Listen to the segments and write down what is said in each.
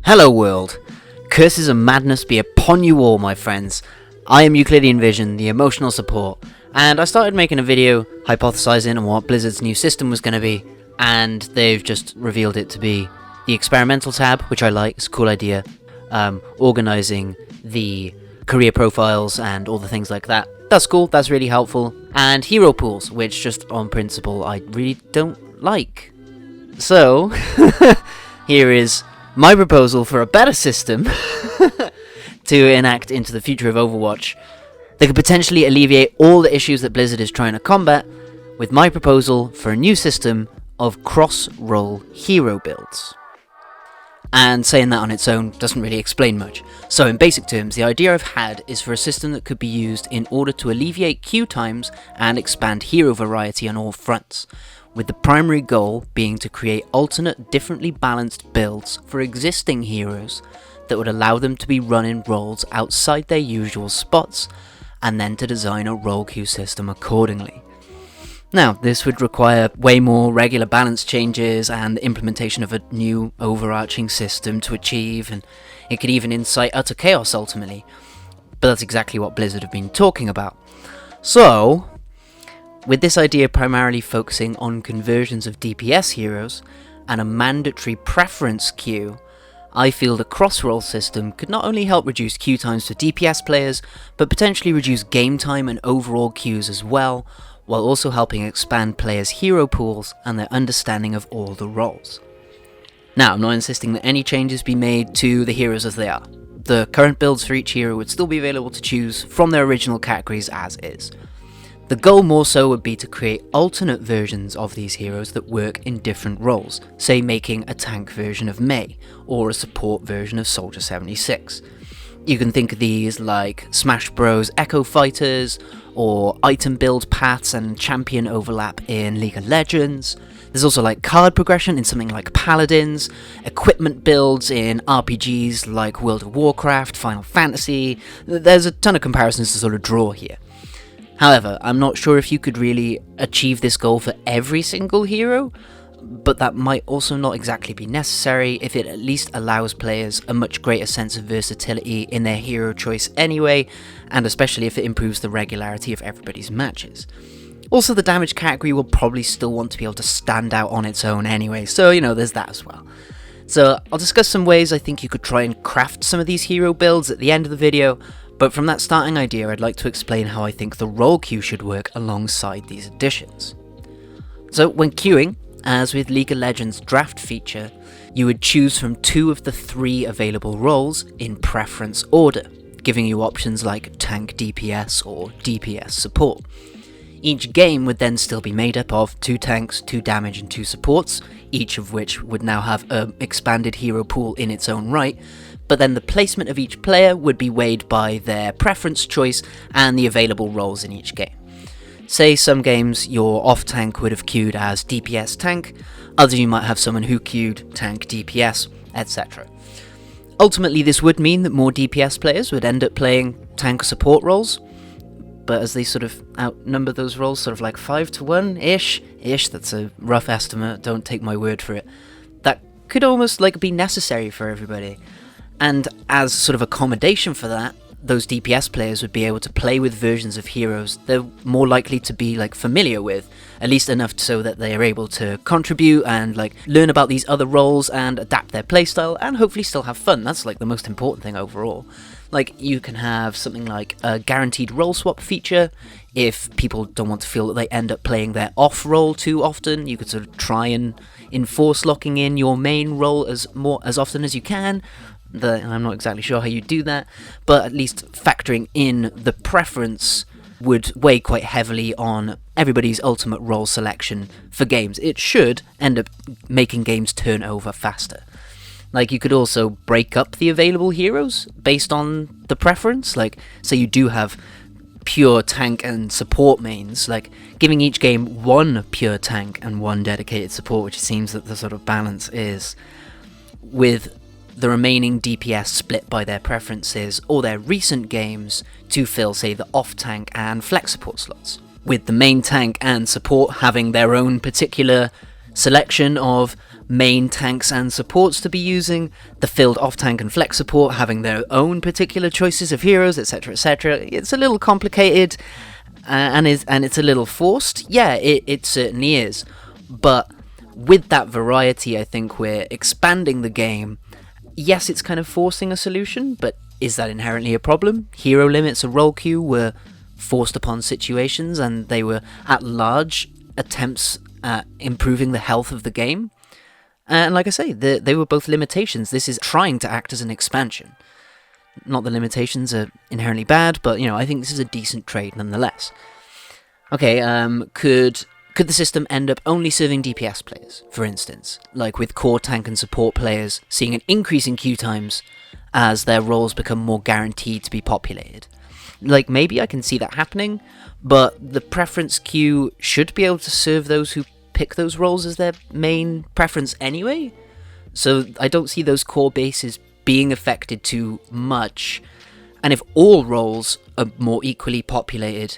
Hello world, curses and madness be upon you all, my friends. I am Euclidean Vision, the emotional support, and I started making a video hypothesizing on what Blizzard's new system was going to be, and they've just revealed it to be the experimental tab, which I like, it's a cool idea, organizing the career profiles and all the things like that. That's cool, that's really helpful, and hero pools, which just on principle I really don't like. So, here is my proposal for a better system to enact into the future of Overwatch that could potentially alleviate all the issues that Blizzard is trying to combat, with my proposal for a new system of cross-role hero builds. And saying that on its own doesn't really explain much. So in basic terms, the idea I've had is for a system that could be used in order to alleviate queue times and expand hero variety on all fronts, with the primary goal being to create alternate, differently balanced builds for existing heroes that would allow them to be running roles outside their usual spots, and then to design a role queue system accordingly. Now, this would require way more regular balance changes and the implementation of a new overarching system to achieve, and it could even incite utter chaos ultimately. But that's exactly what Blizzard have been talking about. So, with this idea primarily focusing on conversions of DPS heroes and a mandatory preference queue, I feel the cross-role system could not only help reduce queue times for DPS players, but potentially reduce game time and overall queues as well, while also helping expand players' hero pools and their understanding of all the roles. Now, I'm not insisting that any changes be made to the heroes as they are. The current builds for each hero would still be available to choose from their original categories as is. The goal more so would be to create alternate versions of these heroes that work in different roles, say making a tank version of Mei, or a support version of Soldier 76. You can think of these like Smash Bros. Echo Fighters, or item build paths and champion overlap in League of Legends. There's also like card progression in something like Paladins, equipment builds in RPGs like World of Warcraft, Final Fantasy. There's a ton of comparisons to sort of draw here. However, I'm not sure if you could really achieve this goal for every single hero, but that might also not exactly be necessary if it at least allows players a much greater sense of versatility in their hero choice anyway, and especially if it improves the regularity of everybody's matches. Also, the damage category will probably still want to be able to stand out on its own anyway, so there's that as well. So I'll discuss some ways I think you could try and craft some of these hero builds at the end of the video, but from that starting idea I'd like to explain how I think the role queue should work alongside these additions. So when queuing, as with League of Legends draft feature, you would choose from 2 of the 3 available roles in preference order, giving you options like tank DPS or DPS support. Each game would then still be made up of 2 tanks, 2 damage and 2 supports, each of which would now have an expanded hero pool in its own right, but then the placement of each player would be weighed by their preference choice and the available roles in each game. Say some games your off-tank would have queued as DPS tank, others you might have someone who queued tank DPS, etc. Ultimately this would mean that more DPS players would end up playing tank support roles, but as they sort of outnumber those roles sort of like 5 to 1-ish, that's a rough estimate, don't take my word for it, that could almost like be necessary for everybody. And as sort of accommodation for that, those DPS players would be able to play with versions of heroes they're more likely to be like familiar with, at least enough so that they are able to contribute and like learn about these other roles and adapt their playstyle and hopefully still have fun. That's like the most important thing overall. Like you can have something like a guaranteed role swap feature. If people don't want to feel that they end up playing their off role too often, you could sort of try and enforce locking in your main role as often as you can. I'm not exactly sure how you do that, but at least factoring in the preference would weigh quite heavily on everybody's ultimate role selection for games. It should end up making games turn over faster. Like you could also break up the available heroes based on the preference. Like say you do have pure tank and support mains, like giving each game 1 pure tank and 1 dedicated support, which it seems that the sort of balance is, with the remaining DPS split by their preferences or their recent games to fill, say, the off-tank and flex support slots, with the main tank and support having their own particular selection of main tanks and supports to be using, the filled off-tank and flex support having their own particular choices of heroes, etc, etc. It's a little complicated, and it's a little forced. Yeah, it certainly is. But with that variety, I think we're expanding the game. Yes, it's kind of forcing a solution, but is that inherently a problem? Hero limits a role queue were forced upon situations, and they were at large attempts at improving the health of the game. And like I say, they were both limitations. This is trying to act as an expansion. Not the limitations are inherently bad, but, you know, I think this is a decent trade nonetheless. Okay, could the system end up only serving DPS players, for instance? Like with core tank and support players seeing an increase in queue times as their roles become more guaranteed to be populated. Like, maybe I can see that happening, but the preference queue should be able to serve those who pick those roles as their main preference anyway. So I don't see those core bases being affected too much. And if all roles are more equally populated,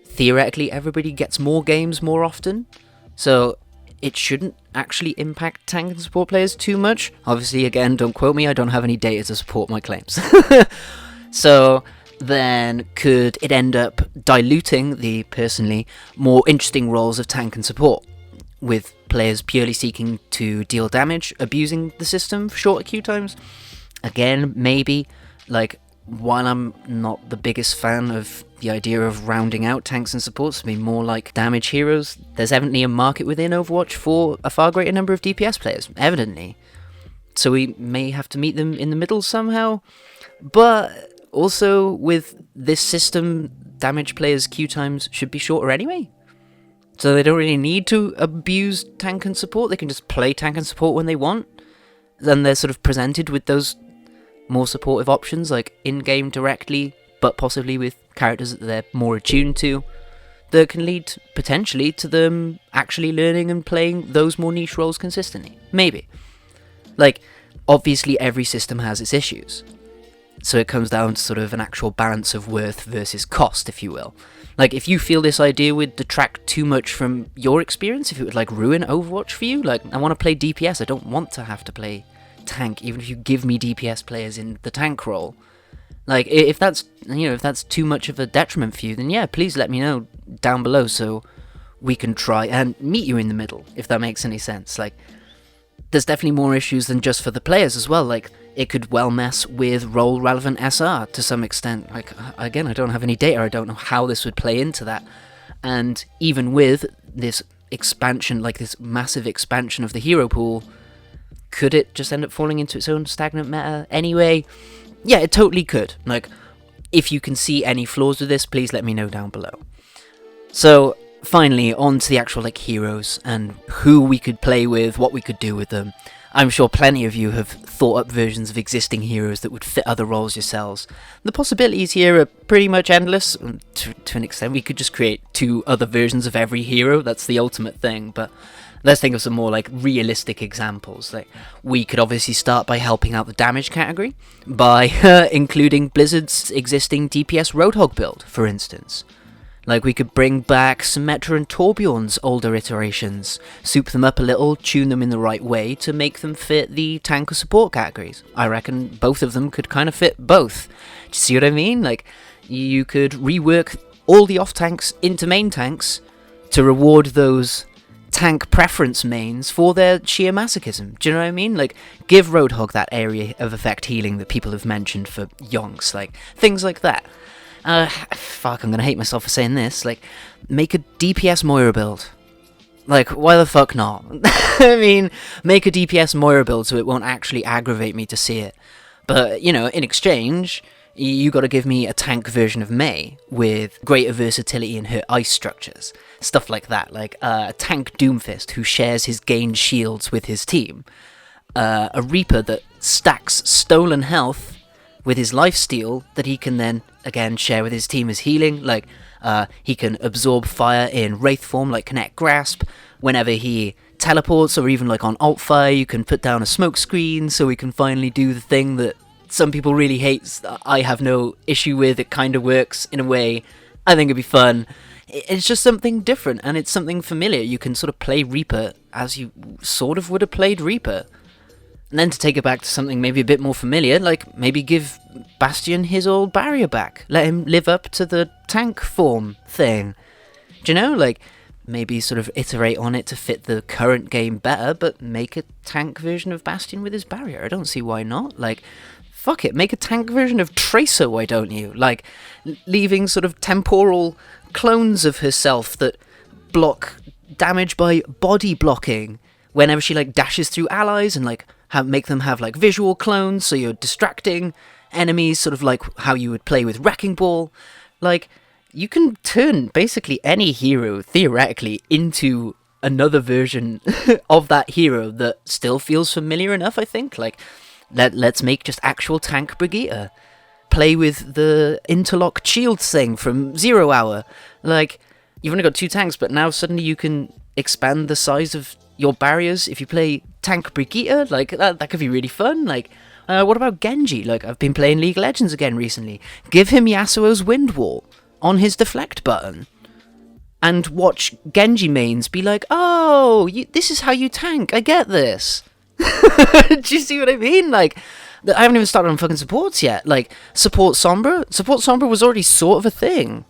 theoretically everybody gets more games more often. So it shouldn't actually impact tank and support players too much. Obviously, again, don't quote me, I don't have any data to support my claims. So then could it end up diluting the, personally, more interesting roles of tank and support, with players purely seeking to deal damage, abusing the system for shorter queue times? Again, maybe. Like, while I'm not the biggest fan of the idea of rounding out tanks and supports to be more like damage heroes, there's evidently a market within Overwatch for a far greater number of DPS players, evidently. So we may have to meet them in the middle somehow. But also, with this system, damage players' queue times should be shorter anyway. So they don't really need to abuse tank and support, they can just play tank and support when they want. Then they're sort of presented with those more supportive options, like in-game directly, but possibly with characters that they're more attuned to, that can lead, potentially, to them actually learning and playing those more niche roles consistently. Maybe. Like, obviously every system has its issues. So it comes down to sort of an actual balance of worth versus cost, if you will. Like, if you feel this idea would detract too much from your experience, if it would, like, ruin Overwatch for you, like, I want to play DPS, I don't want to have to play tank, even if you give me DPS players in the tank role. Like, if that's, you know, if that's too much of a detriment for you, then yeah, please let me know down below so we can try and meet you in the middle, if that makes any sense. Like, there's definitely more issues than just for the players as well. Like, it could well mess with role-relevant SR to some extent. Like, again, I don't have any data, I don't know how this would play into that. And even with this expansion, like this massive expansion of the hero pool, could it just end up falling into its own stagnant meta anyway? Yeah, it totally could. Like, if you can see any flaws with this, please let me know down below. So, finally, on to the actual, like, heroes, and who we could play with, what we could do with them. I'm sure plenty of you have thought up versions of existing heroes that would fit other roles yourselves. The possibilities here are pretty much endless. To an extent, we could just create 2 other versions of every hero, that's the ultimate thing, but let's think of some more, like, realistic examples. Like, we could obviously start by helping out the damage category, by including Blizzard's existing DPS Roadhog build, for instance. Like, we could bring back Symmetra and Torbjorn's older iterations, soup them up a little, tune them in the right way to make them fit the tank or support categories. I reckon both of them could kind of fit both. Do you see what I mean? Like, you could rework all the off-tanks into main tanks to reward those tank preference mains for their sheer masochism. Do you know what I mean? Like, give Roadhog that area of effect healing that people have mentioned for yonks, like, things like that. Fuck, I'm gonna hate myself for saying this. Like, make a DPS Moira build. Like, why the fuck not? I mean, make a DPS Moira build so it won't actually aggravate me to see it. But, you know, in exchange, you gotta give me a tank version of Mei with greater versatility in her ice structures. Stuff like that. Like, a tank Doomfist who shares his gained shields with his team. A Reaper that stacks stolen health with his lifesteal that he can then, again, share with his team as healing. Like, he can absorb fire in Wraith form, like Kinetic Grasp. Whenever he teleports, or even like on alt fire, you can put down a smoke screen so we can finally do the thing that some people really hate. I have no issue with. It kind of works in a way. I think it'd be fun. It's just something different, and it's something familiar. You can sort of play Reaper as you sort of would have played Reaper. And then to take it back to something maybe a bit more familiar, like maybe give Bastion his old barrier back. Let him live up to the tank form thing. Do you know? Like, maybe sort of iterate on it to fit the current game better, but make a tank version of Bastion with his barrier. I don't see why not. Like, fuck it, make a tank version of Tracer, why don't you? Like, leaving sort of temporal clones of herself that block damage by body blocking whenever she, like, dashes through allies, and, like, make them have, like, visual clones, so you're distracting enemies, sort of like how you would play with Wrecking Ball. Like, you can turn basically any hero, theoretically, into another version of that hero that still feels familiar enough, I think. Like, let's make just actual tank Brigitte. Play with the interlocked shield thing from 0 Hour. Like, you've only got 2 tanks, but now suddenly you can expand the size of your barriers if you play tank Brigitte. Like, that could be really fun. Like, what about Genji? Like, I've been playing League of Legends again recently. Give him Yasuo's Wind Wall on his deflect button. And watch Genji mains be like, oh, this is how you tank. I get this. Do you see what I mean? Like, I haven't even started on fucking supports yet. Like, Support Sombra was already sort of a thing.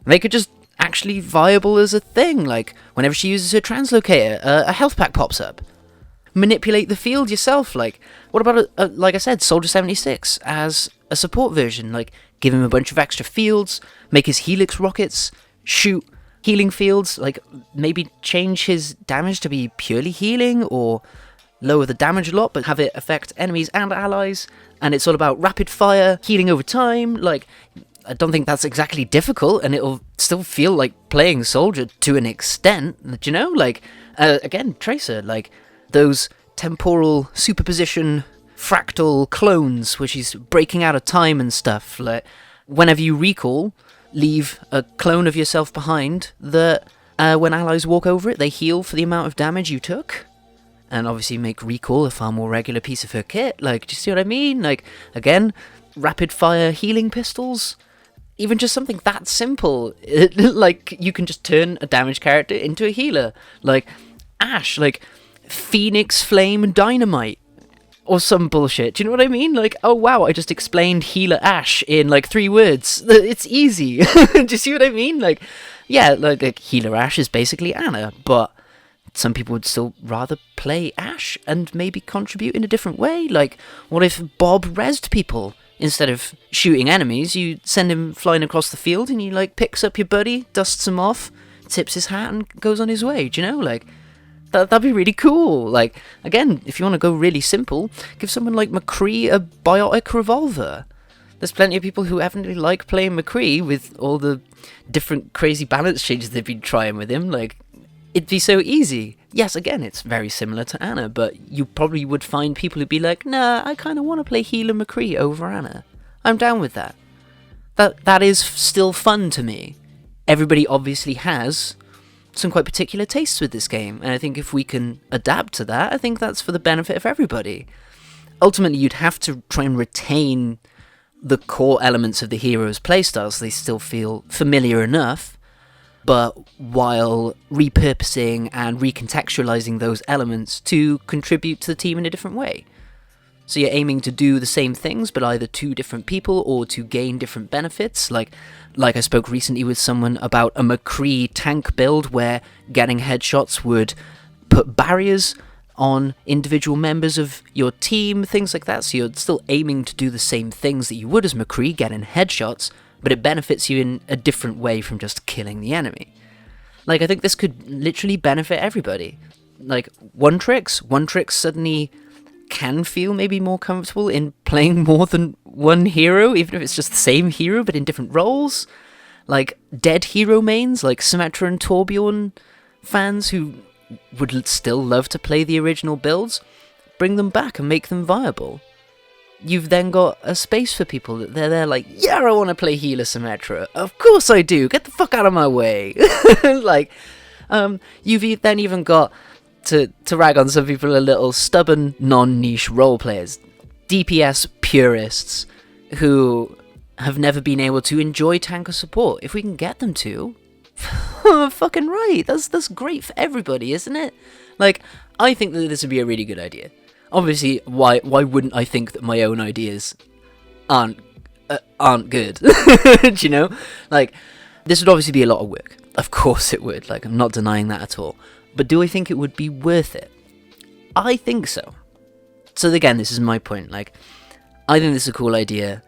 They could just actually viable as a thing. Like, whenever she uses her translocator, a health pack pops up. Manipulate the field yourself. Like, what about, like I said, Soldier 76 as a support version? Like, give him a bunch of extra fields, make his Helix rockets shoot healing fields, like, maybe change his damage to be purely healing, or lower the damage a lot, but have it affect enemies and allies, and it's all about rapid fire, healing over time. Like, I don't think that's exactly difficult, and it'll still feel like playing Soldier to an extent, you know? Like, again, Tracer, like, those temporal superposition fractal clones, where she's breaking out of time and stuff. Like, whenever you recall, leave a clone of yourself behind that, when allies walk over it, they heal for the amount of damage you took. And obviously make recall a far more regular piece of her kit. Like, do you see what I mean? Like, again, rapid fire healing pistols. Even just something that simple. Like, you can just turn a damage character into a healer. Like, Ashe, like, Phoenix Flame Dynamite. Or some bullshit. Do you know what I mean? Like, oh wow, I just explained healer Ashe in, like, 3 words. It's easy. Do you see what I mean? Like, yeah, like healer Ashe is basically Ana, but some people would still rather play Ashe and maybe contribute in a different way. Like, what if Bob rezzed people? Instead of shooting enemies, you send him flying across the field and he, like, picks up your buddy, dusts him off, tips his hat and goes on his way, do you know? Like, that'd be really cool. Like, again, if you want to go really simple, give someone like McCree a biotic revolver. There's plenty of people who haven't really liked playing McCree with all the different crazy balance changes they've been trying with him. Like, it'd be so easy. Yes, again, it's very similar to Ana, but you probably would find people who'd be like, nah, I kind of want to play healer McCree over Ana. I'm down with that. That is still fun to me. Everybody obviously has some quite particular tastes with this game, and I think if we can adapt to that, I think that's for the benefit of everybody. Ultimately, you'd have to try and retain the core elements of the hero's playstyle so they still feel familiar enough, but while repurposing and recontextualizing those elements to contribute to the team in a different way. So you're aiming to do the same things, but either to different people or to gain different benefits. Like I spoke recently with someone about a McCree tank build where getting headshots would put barriers on individual members of your team, things like that. So you're still aiming to do the same things that you would as McCree, getting headshots, but it benefits you in a different way from just killing the enemy. Like, I think this could literally benefit everybody. Like, one tricks suddenly can feel maybe more comfortable in playing more than one hero, even if it's just the same hero but in different roles. Like, dead hero mains, like Symmetra and Torbjorn fans who would still love to play the original builds, bring them back and make them viable. You've then got a space for people that they're there like, yeah, I want to play healer Symmetra. Of course I do. Get the fuck out of my way. Like, you've then even got, to rag on some people, a little stubborn, non-niche role players. DPS purists who have never been able to enjoy tank or support. If we can get them to, Fucking right. That's great for everybody, isn't it? Like, I think that this would be a really good idea. Obviously, why wouldn't I think that my own ideas aren't good? Do you know? Like, this would obviously be a lot of work. Of course it would. Like, I'm not denying that at all. But do I think it would be worth it? I think so. So again, this is my point. Like, I think this is a cool idea.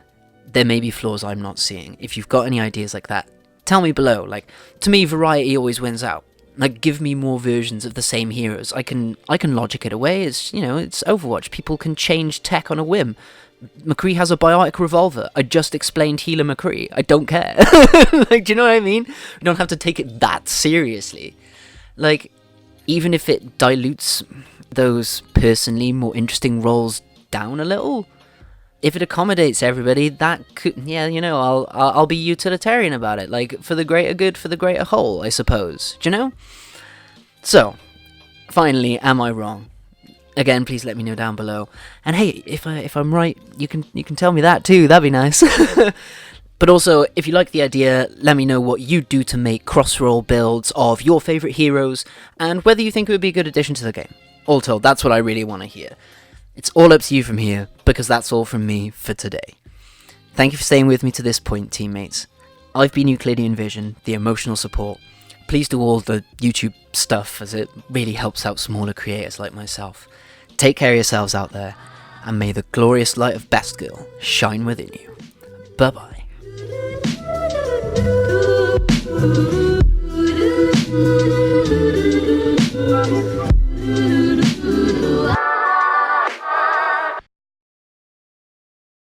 There may be flaws I'm not seeing. If you've got any ideas like that, tell me below. Like, to me, variety always wins out. Like, give me more versions of the same heroes. I can logic it away. It's, you know, it's Overwatch. People can change tech on a whim. McCree has a biotic revolver. I just explained Healer McCree. I don't care. Like, do you know what I mean? You don't have to take it that seriously. Like, even if it dilutes those personally more interesting roles down a little, if it accommodates everybody, that could, yeah, you know, I'll be utilitarian about it. Like, for the greater good, for the greater whole, I suppose. Do you know? So, finally, am I wrong? Again, please let me know down below. And hey, if I'm right, you can tell me that too. That'd be nice. But also, if you like the idea, let me know what you'd do to make cross-roll builds of your favourite heroes, and whether you think it would be a good addition to the game. All told, that's what I really want to hear. It's all up to you from here, because that's all from me for today. Thank you for staying with me to this point, teammates. I've been Euclidean Vision, the emotional support. Please do all the YouTube stuff, as it really helps out smaller creators like myself. Take care of yourselves out there, and may the glorious light of Best Girl shine within you. Bye-bye. Ooh, ooh, ooh, ooh.